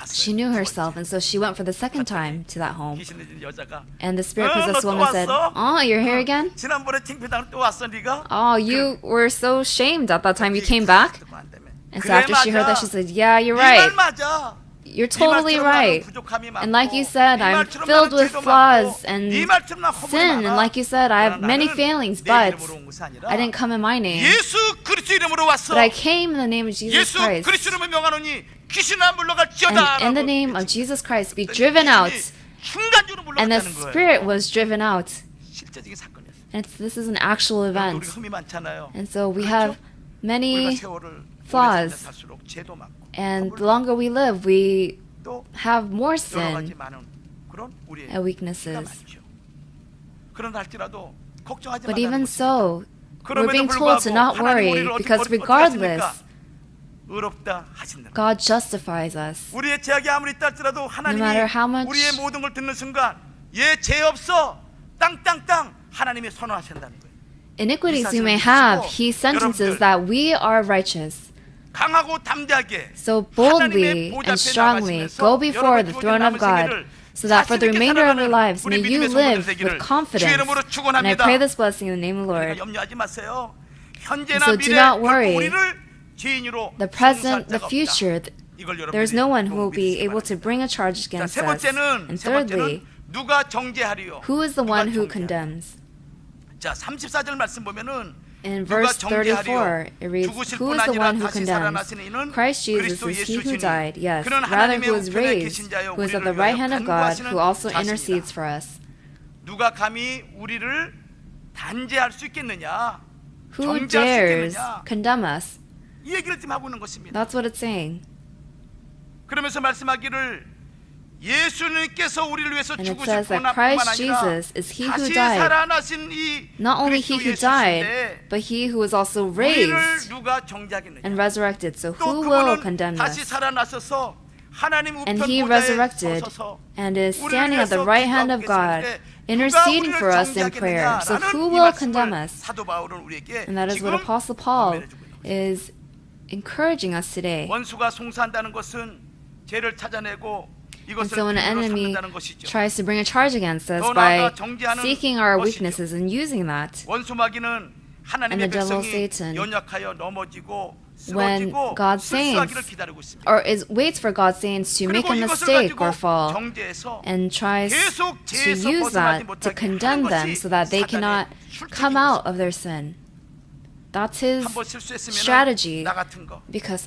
She knew herself, and so she went for the second time to that home. 귀신 들린 여자가 And the spirit 너 possessed 또 woman said, 왔어? "Oh, you're here again? 지난번에 창피당을 또 왔어 네가? Oh, you were so shamed at that time you came back?" 듣고 안 되면. And so 그래, after she heard that, 맞아. she said, "Yeah, you're 네 right. 말 맞아. You're 네 totally 말처럼 right. 나는 부족함이 많고, And like you said, 네 I'm 말처럼 filled 나는 with 죄도 flaws 많고, and 네 말처럼 난 허물이 sin. And 많아. like you said, I have 그러나 many 나는 failings, 내 but 이름으로 온 것이 아니라 I didn't come in my name. 예수 그리스도 이름으로 왔어. But I came in the name of Jesus 예수 Christ. 그리스도 이름을 명하노니 귀신아 물러갈지어다. And in the name of Jesus Christ, be driven out. 순간적으로 And the 물러갔다는 거예요. spirit was driven out. 실제적인 사건이었어요. And this is an actual event. 우리가 흠이 많잖아요. And so we 그렇죠? have 우리가 many 세월을 flaws. 오래 살수록 죄도 많고 And the longer we live, we 또 have more 여러 가지 sin 많은 그런 우리의 and 죄가 weaknesses. 많죠. 그런다 할지라도 걱정하지 But 말라는 even 것입니다. so, we're 그럼에도 being told to 불구하고 not 하나님 worry 우리를 어떻게 because 하십니까? regardless, 의롭다 하신다. God justifies us. 우리의 죄악이 아무리 있다 할지라도 하나님이 No matter how much- 우리의 모든 걸 듣는 순간 얘 죄 없어 땅땅땅 하나님이 선언하신다는 거예요. Iniquities we may have, He sentences that we are righteous. 강하고 담대하게 So 하나님의 boldly 보좌 and 앞에 strongly 나가시면서 go before the 여러분의 throne of 주어진 God, 남은 so that for the 자신 있게 remainder of your 살아가는 lives 우리 may you 믿음의 live 성도들 되기를 with confidence. 주의 이름으로 And I 축원합니다. pray this blessing in the name of the 우리가 Lord. 염려하지 마세요. 현재나 So do 미래 not 결코 worry. 우리를 죄인으로 The present, 송사할 the 자가 future, 없다. 이걸 there's no one who will 여러분들이 be 믿으시기 able to 바랍니다. bring a charge 자, against 세 us. 번째는 And thirdly, 누가 정죄하리요? who is the 누가 one who 정죄하리요? condemns? 자, 34절 말씀 보면은 In 누가 verse 34, 정죄하리요? it reads, 죽으실 "Who 뿐 is the 아니라 one who 다시 condemns? 살아나신 이는 Christ Jesus 그리스도 is he who 예수시니 died, yes, 그는 rather 하나님의 who was 우편에 raised, 계신 자여 who is at 우리를 the right 위하여 hand of God, 간구하시는 who also 자신이다. intercedes for us." 누가 감히 우리를 단죄할 수 있겠느냐? Who 정죄할 수 dares 있겠느냐? condemn us? 이 얘기를 지금 하고 있는 것입니다. That's what it's saying. 그러면서 말씀하기를 예수님께서 우리를 위해서 And it 죽으실 says that 뿐만 Christ 아니라 Jesus is he who 다시 died. 살아나신 이 Not only he 그리스도 who died, 예수신데 but he who was also 우리를 raised 누가 정죄하겠느냐? and resurrected. So 또 who will 그분은 condemn 다시 us? 살아나셔서 하나님 우편 And he 보좌에 resurrected 서셔서 and is 우리를 standing at the 위해서 right hand of 기도하고 God, 계시는데 interceding 누가 for 우리를 us in prayer. So 정죄하겠느냐라는 who 이 will 말씀을 condemn us? 사도 바울은 우리에게 And that is 지금 what Apostle Paul 권면해주고 있는 거예요. is encouraging us today. 원수가 송사한다는 것은 죄를 찾아내고 And 이것을 so when an 비밀로 enemy 삼는다는 것이죠. tries to bring a charge against us 더 by 나아가 정죄하는 seeking our 것이죠. weaknesses and using that, 원수 마귀는 하나님의 And the devil, 백성이 Satan, 연약하여 넘어지고 when 쓰러지고 God's 실수하기를 saints 기다리고 있습니다. or waits for God's saints to make 그리고 a 이것을 mistake 가지고 or fall 정죄해서 and tries 계속 to 죄에서 use 벗어나지 that to 못하게 condemn 하는 them 것이 so that they cannot 사단의 come 술책인 out 것입니다. of their sin. That's his 한번 실수했으면 strategy. 나 같은 거 Because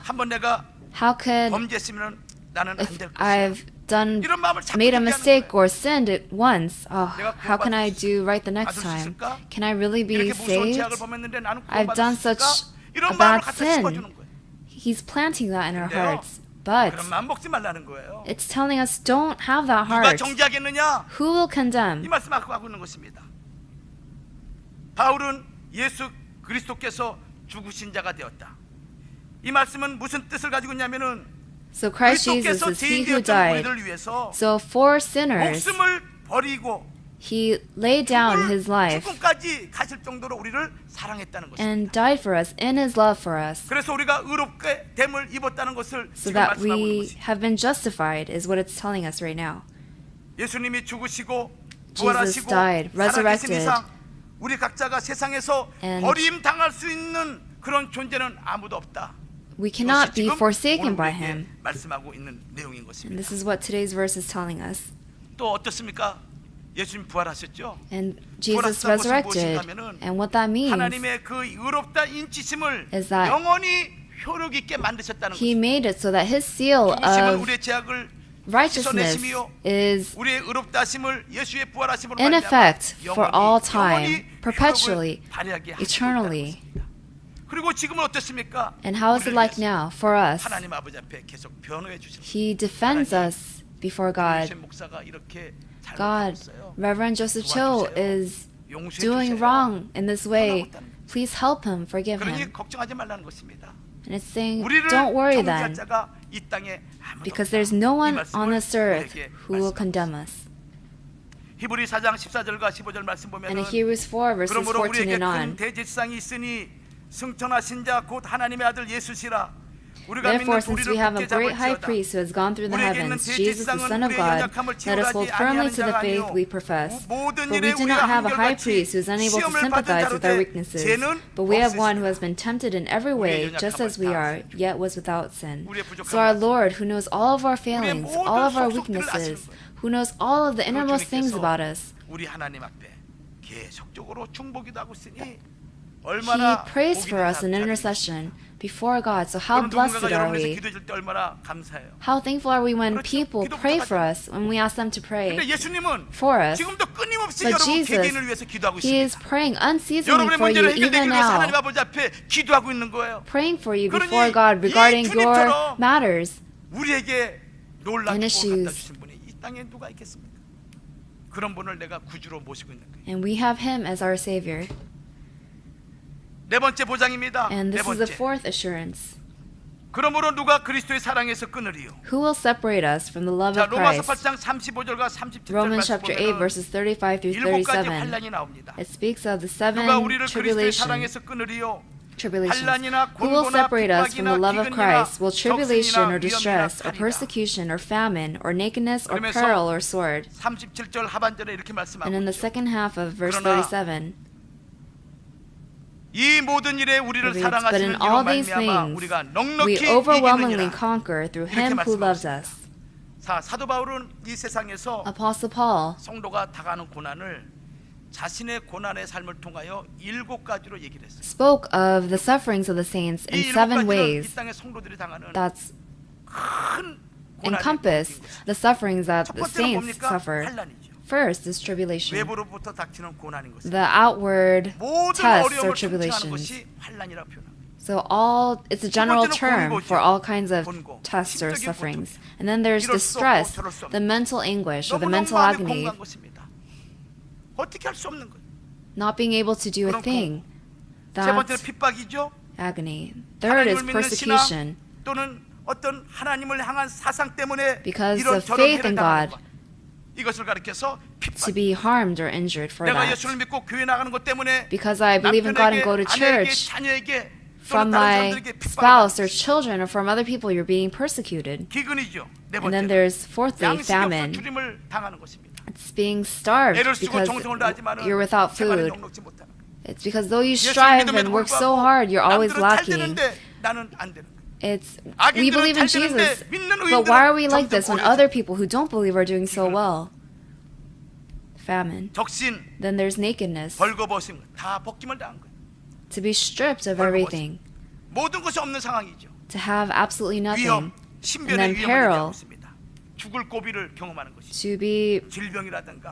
한번 내가 how could 범죄했으면 나는 안 if 될 것이야. I've done 이런 마음을 자꾸 made a 들게 하는 mistake 거예요. or sinned it once, 내가 how can I 구원받을 수 do right the next 받을 수 time? 있을까? Can I really be 이렇게 무서운 saved? 죄악을 범했는데 나는 I've 구원받을 done 수 있을까? such 이런 a 마음을 bad 갖다 sin. 심어주는 거예요. He's planting that in our 근데요, hearts. But 그런 마음 먹지 말라는 거예요. it's telling us don't have that 누가 heart. 정죄하겠느냐? Who will 이 condemn? 말씀 하고 있는 것입니다. 바울은 예수 그리스도께서 죽으신 자가 되었다. 이 말씀은 무슨 뜻을 가지고 있냐면은 So Christ Jesus 그리스도께서 is he 죄인 who 되었던 died. 우리를 위해서 So for sinners, 목숨을 버리고 he laid down his life 죽음까지 가실 정도로 우리를 사랑했다는 것입니다. and died for us in his love for us, 그래서 우리가 의롭게 됨을 입었다는 것을 so 지금 that 말씀하고 있는 we 것입니다. have been justified is what it's telling us right now. 예수님이 죽으시고 Jesus 부활하시고 died, 살아계신 resurrected, 이상 우리 각자가 세상에서 and 버림 당할 수 있는 그런 존재는 아무도 없다. We cannot 이것이 be 지금 forsaken 오늘 by 우리에게 him. 말씀하고 있는 내용인 And 것입니다. this is what today's verse is telling us. 또 어떻습니까? 예수님 부활하셨죠? And Jesus 부활하셨다는 것은 resurrected. 무엇인가면은 And what that means 하나님의 그 의롭다 인치심을 is that 영원히 효력 있게 만드셨다는 he 것입니다. made it so that his seal 죽으심은 of 우리의 죄악을 righteousness 씻어내심이요 is 우리의 의롭다심을 예수의 부활하심으로 in effect for all time, 영원히 perpetually, 효력을 발휘하게 하시고 eternally. 있다는 것입니다. 그리고 지금은 어떻습니까? And how is it 우리를 like 위해서 now for us? 하나님 아버지 앞에 계속 변호해 주시는 He defends us before God. 요셉 목사가 이렇게 God, 잘못했어요. Reverend Joseph Cho is 용서해 doing 주세요. wrong in this way. Please help him, forgive 그러니 him. 걱정하지 말라는 것입니다. And it's saying, 우리를 don't worry 정죄할 then, 자가 이 땅에 아무도 because 없다. there's no 이 one 말씀을 on this earth 우리에게 who will 말씀하셨습니다. condemn us. 히브리 4장 14절과 15절 말씀 And 보면은 in Hebrews 4, verses 그러므로 14 우리에게 and 큰 on, 대제사장이 있으니 승천하신 자 곧 하나님의 아들 예수시라 우리가 Therefore, 믿는 since 우리를 we have a 굳게 great high 잡을지어다. priest who has gone through the 우리에게 있는 heavens, Jesus, the 대제사장은 Son of 우리의 God, 연약함을 let us hold 치유하지 firmly 아니하는 to the 자가 faith 아니요 we profess. 모든 For 일에 we do not 우리가 have a high 한결같이 priest who is unable to 시험을 받은 sympathize with our 자로되 weaknesses, 죄는 but we have one who 없으시니라. has been tempted in every way, just as we are, yet was without sin. 우리의 부족함을 So our 아시는 Lord, who knows all of our failings, 모든 all of our 속속들을 weaknesses, 아시는 who knows all of the 그 innermost things 주님께서 about us, 우리 하나님 앞에 계속적으로 중보기도 하고 있으니 He 얼마나 prays for us in 복이 있는 intercession before God. So how 여러분 blessed 누군가가 are 여러분에서 we? 기도해 줄 때 얼마나 감사해요. How thankful are we when 그렇죠. people 기도 pray 부탁하죠. for us, when we ask them to pray 근데 예수님은 for us. 지금도 끊임없이 But 여러분 Jesus, 개개인을 위해서 기도하고 He is 있습니다. praying unceasingly 여러분의 for you 문제를 even 해결되기 위해서 하나님 now, 아버지 앞에 기도하고 있는 거예요. praying for you 그러니 before God regarding 이 your 주님처럼 matters. 우리에게 놀랍게 And 복을 issues. 갖다 주신 분이 이 땅에 누가 있겠습니까? 그런 분을 내가 구주로 모시고 있는 거예요. And we have Him as our Savior. 네 번째 보장입니다. And 네 this is the 번째. fourth assurance. 그러므로 누가 그리스도의 사랑에서 끊으리요? Who will separate us from the love 자, of 로마서 Christ? 8장 35절과 37절 Romans 말씀 chapter 8 보면은 verses 35 through 일곱 가지 37. 환란이 나옵니다. It speaks of the seven 누가 우리를 그리스도의 tribulations. 사랑에서 끊으리요? Tribulations. 환란이나 Who will 곤고나 separate us from the love of 비박이나 Christ? Will 기근이나 tribulation 적신이나 or distress, 위험이나 or 칼이다. persecution, or famine, or nakedness, or 그러면서 peril, or sword? 37절 하반절에 이렇게 말씀하고 And in the 있죠. second half of verse 그러나 37, 이 모든 일에 우리를 it reads, But 사랑하시는 in 이로 all these 말미암아 things, 우리가 we 넉넉히 overwhelmingly 이기느니라. conquer through 이렇게 Him who 말씀하고 loves 있습니다. us. 자, 사도 바울은 이 세상에서 Apostle Paul 성도가 당하는 고난을 자신의 고난의 삶을 통하여 7가지로 얘기를 했어요. spoke of the sufferings of the saints 이 in 7 7가지는 이 ways 땅의 성도들이 당하는 that's 큰 고난이 encompass 있는 것이죠. the sufferings that 첫 the 번째는 saints 뭡니까? suffer. 환란이죠. First is tribulation, 외부로부터 닥치는 고난인 것입니다. the outward 모든 tests 어려움을 통칭하는 or tribulations. 것이 환란이라고 표현합니다. So it's a general term for all kinds of 곤고, tests or 심적인 sufferings. And then there's 이럴 the 수 없고 stress, 저럴 수 없는 the mental anguish, or the 너무너무 mental 마음이 agony, 공고한 것입니다. 어떻게 할 수 없는 거예요. not being able to do a 그런 thing. 세 번째는 That's 핍박이죠. agony. Third is 하나님을 믿는 persecution. 신앙 또는 어떤 하나님을 향한 사상 때문에 Because 이런 of 저런 faith 해를 in 당하는 God. 것. 이것을 가리켜서 To 핍박. be harmed or injured for 내가 that. 예수를 믿고 교회 나가는 것 때문에 Because I believe in God and 남편에게, go to 아내에게, church, 자녀에게 from 또는 다른 my 사람들에게 핍박을 spouse or 받는 children or from other people, you're being persecuted. 기근이죠. 네 And then 번째는 there's fourthly 양식이 없어 famine. 주림을 당하는 것입니다. It's being starved 애를 쓰고 because 정성을 다하지만은 you're without 생활에 food. 넉넉지 못하는 거예요. It's because though you 예수를 strive 믿음에도 and work so 불구하고 hard, you're always 남들은 잘 lacking. 되는데 나는 안 되는 거예요. It's 악인들은 we believe in 잘 되는데 Jesus, 믿는 but why are we 의인들은 like this when 점점 other people who don't believe are doing so well? Famine. 적신, Then there's nakedness, 벌거벗음 다 벗김을 당한 거예요. to be stripped of 벌거벗음. everything, 모든 것이 없는 상황이죠. to have absolutely 위험, nothing, 신변의 then 위험을 peril. 얘기하고 있습니다. 죽을 고비를 경험하는 것이죠. to be 질병이라든가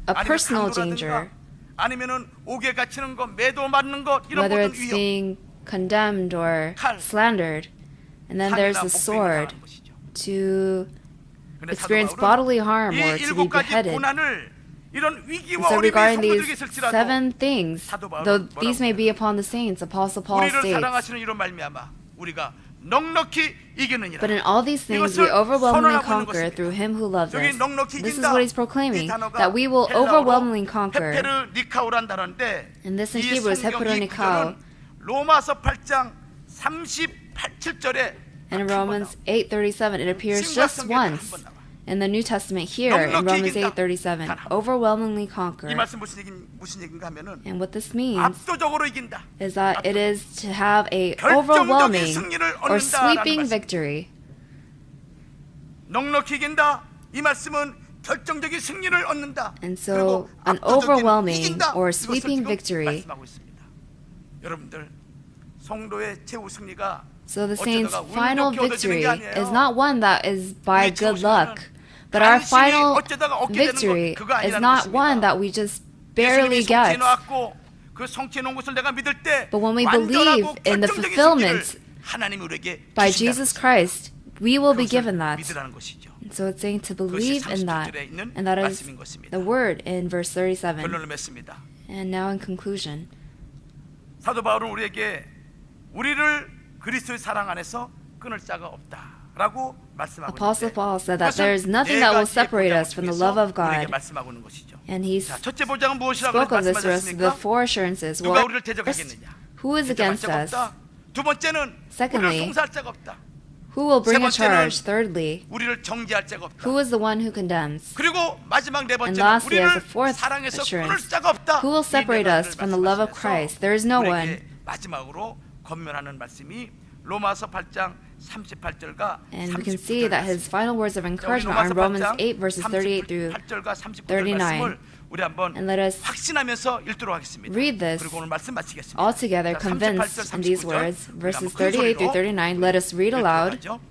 a 아니면 personal 강도라든가 danger, 아니면은 옥에 갇히는 것, 매도 맞는 것 이런 whether 모든 it's 위험. being condemned or 칼, slandered. And then there's 상이나 the 목베기를 sword, 당하는 것이죠. to 근데 experience 사도 바울은 bodily harm 이 or to be 7가지 beheaded. 고난을 이런 And 위기와 so 어려움이 regarding 성도들에게 these 있을지라도 7 things, 사도 바울은 though 뭐라고 these may be upon the saints, Apostle Paul 우리를 states, 사랑하시는 이로 말미암아 우리가 넉넉히 이기느니라. but in all these things we 이것을 overwhelmingly 선언하고 있는 conquer 것입니다. through him who loves 여기 us. 넉넉히 This is 이긴다. what he's 이 proclaiming, 단어가 that we will overwhelmingly conquer. 헤페르 니카오란 단어인데 And this in 이 Hebrew is 성경 이 heperonikao. 구절은 로마서 8장 37절에 And in Romans 8:37, it appears just once in the New Testament here in Romans 8:37, overwhelmingly 이 conquer. 말씀 무슨 얘기인가 하면은 And what this means 압도적으로 이긴다. is that it is to have a 결정적인 overwhelming 승리를 or 얻는다라는 sweeping 말씀. victory. 넉넉히 이긴다. 이 말씀은 결정적인 승리를 얻는다. And so 그리고 an 압도적인 overwhelming 이긴다. or 이것을 sweeping 지금 victory. 말씀하고 있습니다. 여러분들 성도의 최후 승리가 So the saints' 어쩌다가 운 final 좋게 얻어지는 victory 게 아니에요. is not one that is by 우리의 good 최후 luck, 승리는 but our 간신히 final 어쩌다가 얻게 되는 victory 것, 그거 is 아니라는 not 것입니다. one that we just barely 예수님이 get. 성취해 놓았고 그 성취해 놓은 것을 내가 믿을 때 But when we 완전하고 believe in the 결정적인 fulfillment 승리를 하나님이 우리에게 By 주신다는 Jesus 것입니다. Christ, we will be 그것을 given that. 믿으라는 것이죠. So it's saying to 그것이 believe in that. 30절에 있는 And that is 말씀인 것입니다. the word in verse 37. 결론을 맺습니다. And now in conclusion, 사도 바울은 우리에게 우리를 그리스도의 사랑 안에서 끊을 자가 없다라고 말씀하고 Apostle 있는데 Paul said that 그것을 there is nothing 네 that will 가지의 separate 보장 us from the 중에서 love of 우리에게 God. 말씀하고 있는 것이죠. And he 자, 첫째 보장은 무엇이라고 spoke of this verse, the 말씀하셨습니까? four assurances. 누가 Well, 우리를 first, 대적하겠느냐? who is 대적할 against 자가 us? 없다. 두 번째는 우리를 Secondly, 송사할 자가 없다. Who will bring a 세 번째는 charge? Thirdly, 우리를 정죄할 자가 없다. who is the one who condemns? 그리고 마지막 네 And 번째는 lastly, as 우리를 the fourth 사랑해서 끊을 assurance, 자가 없다. who will separate 이 네 us from the love of 말씀하시면서 Christ? There is no one. 우리에게 마지막으로 권면하는 말씀이 로마서 8장 38절과 And we can see that his final words of 우리 encouragement are in 로마서 Romans 8장 8 verses 38 through 38절과 39절 39. 말씀을 우리 한번 And let us 확신하면서 읽도록 하겠습니다. read this 그리고 오늘 말씀 마치겠습니다. all together, 자, convinced 38절, in these 39절. words, 우리 verses 한번 큰 38 through 소리로 39. Let us read aloud. 읽도록 하죠.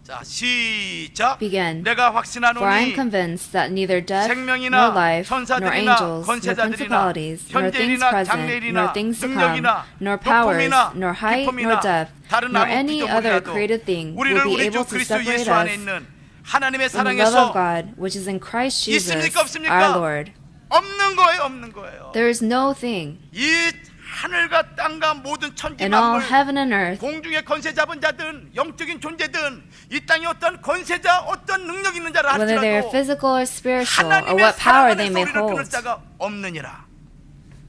자, 시작. Begin. 내가 For I am 확신하노니 convinced that neither death, 생명이나 nor life, nor 천사들이나 angels, nor 권세자들이나 principalities, nor things 현재일이나 present, 장래일이나 nor things to come, 능력이나 nor powers, 높음이나 nor height, nor 깊음이나 depth, 다른 nor 아무 any other 피조물이라도 created thing 우리를 will be 우리 able 주 to 그리스도 separate 예수 안에 us 있는 하나님의 from the love of 사랑에서 God, which is in Christ Jesus, 있습니까 없습니까? our Lord. 없는 거예요, 없는 거예요. There is no thing 이 하늘과 땅과 모든 천지 in all 만물 heaven and earth, 공중의 권세 잡은 자든 영적인 존재든 이 땅에 어떤 권세자 어떤 능력 있는 자라 whether they are 할지라도 physical or spiritual, or 하나님의 what 사랑 power they 안에서 may 우리를 끊을 hold. 자가 없느니라.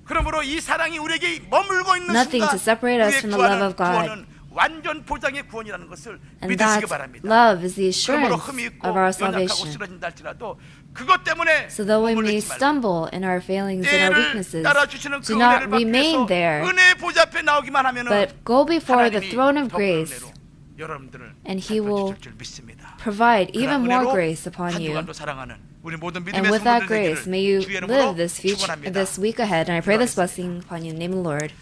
그러므로 이 사랑이 우리에게 머물고 있는 Nothing 순간 to separate us 우리의 from the love 구원은, of God. 구원은 완전 보장의 구원이라는 것을 And 믿으시기 that 바랍니다. love is the 그러므로 assurance 흠이 있고 of our 연약하고 salvation. 쓰러진다 할지라도 그것 때문에 So though we may 머물지 말고 stumble in our failings and our 때를 weaknesses, 따라 주시는 그 do not 은혜를 받기 remain 위해서 there, 은혜의 보좌 앞에 나오기만 하면은 but go before the 하나님이 throne of 더 큰 grace, 은혜로 여러분들을 and He will 살펴주실 줄 믿습니다. provide even 그런 more 은혜로 grace upon you. 한주간도 사랑하는 우리 모든 믿음의 And with that 성도들 grace, 되기를 may you 주의 이름으로 live this 축원합니다. week ahead, and I pray this blessing upon you in the name of the Lord.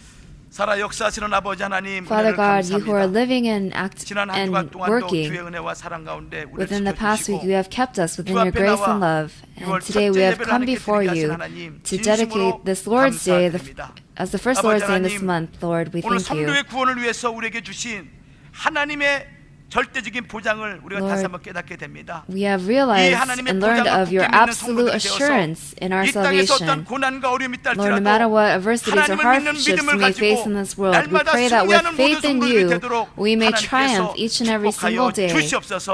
살아 역사하시는 아버지 하나님 Father 은혜를 God, you who are 감사합니다. living and act 지난 한 and 주간 동안도 working 주의 은혜와 사랑 가운데 우리를 within the past week, 지켜주시고 you have kept us within 주 your 앞에 grace 나와 and love. And 6월 today we 첫째 have 예배를 come 하나님께 before 드리게 you 하신 하나님, to 진심으로 dedicate this Lord's Day, 감사드립니다. as the first Lord's Day in this 아버지 하나님, month. Lord, we 오늘 thank you. 성도의 구원을 위해서 우리에게 주신 하나님의 절대적인 보장을 우리가 Lord, 다시 한번 깨닫게 됩니다. We have 이 realized 하나님의 and learned 보장을 of your 굳게 믿는 absolute 성도들이 되어서 assurance in our 이 땅에서 어떤 salvation. 고난과 어려움이 있다 Lord, no matter 할지라도 what adversities or 하나님을 믿는 hardships we 믿음을 may face 가지고 in this world, we 날마다 pray that with 승리하는 faith 모든 in 성도들이 you, 되도록 we may 하나님께서 triumph each and every single 축복하여 day. 주시옵소서.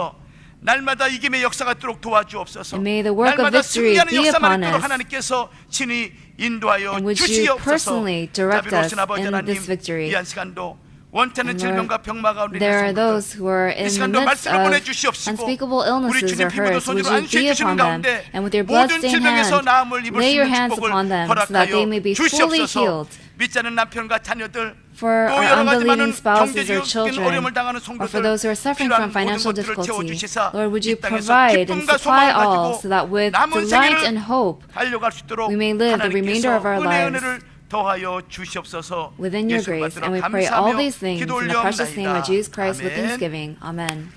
날마다 이김의 역사가 있도록 도와주옵소서. And may the work of 날마다 victory 승리하는 be 역사만 upon 있도록 us. 하나님께서 친히 인도하여 And would you 주시옵소서. personally direct us 자비로우신 아버지 in 하나님, this victory. 이 한 시간도 원태는 And Lord, 질병과 병마 가운데 있는 there are 성도들, those who are in 이 the 시간도 midst 말씀을 of 보내주시옵시고 unspeakable 우리 illnesses 주님 or 피부도 hurts. 손으로 Would you 안수해 be 주시는 upon them, 가운데 and with your 모든 bloodstained 질병에서 hand, 나음을 입을 수 lay your 있는 hands 축복을 upon them so that they may 허락하여 be fully 주시옵소서. healed. 믿지 않는 남편과 자녀들, For 또 our 여러 가지 unbelieving 많은 spouses or 경제적인 children, 어려움을 당하는 or for those who are 성도들 suffering 필요한 from financial 모든 것들을 difficulty, 채워주시사 Lord, would you 이 땅에서 provide and 기쁨과 supply 소망을 all 가지고 so that with 남은 delight 생애를 and hope 달려갈 수 있도록 we may live the remainder of our 하나님께서 lives 은혜를 더하여 주시옵소서. within your 예수를 grace. 받들어 And we pray all 감사하며 these things in the precious name of 기도 Jesus Christ with 올려옵나이다. 아멘. thanksgiving. Amen.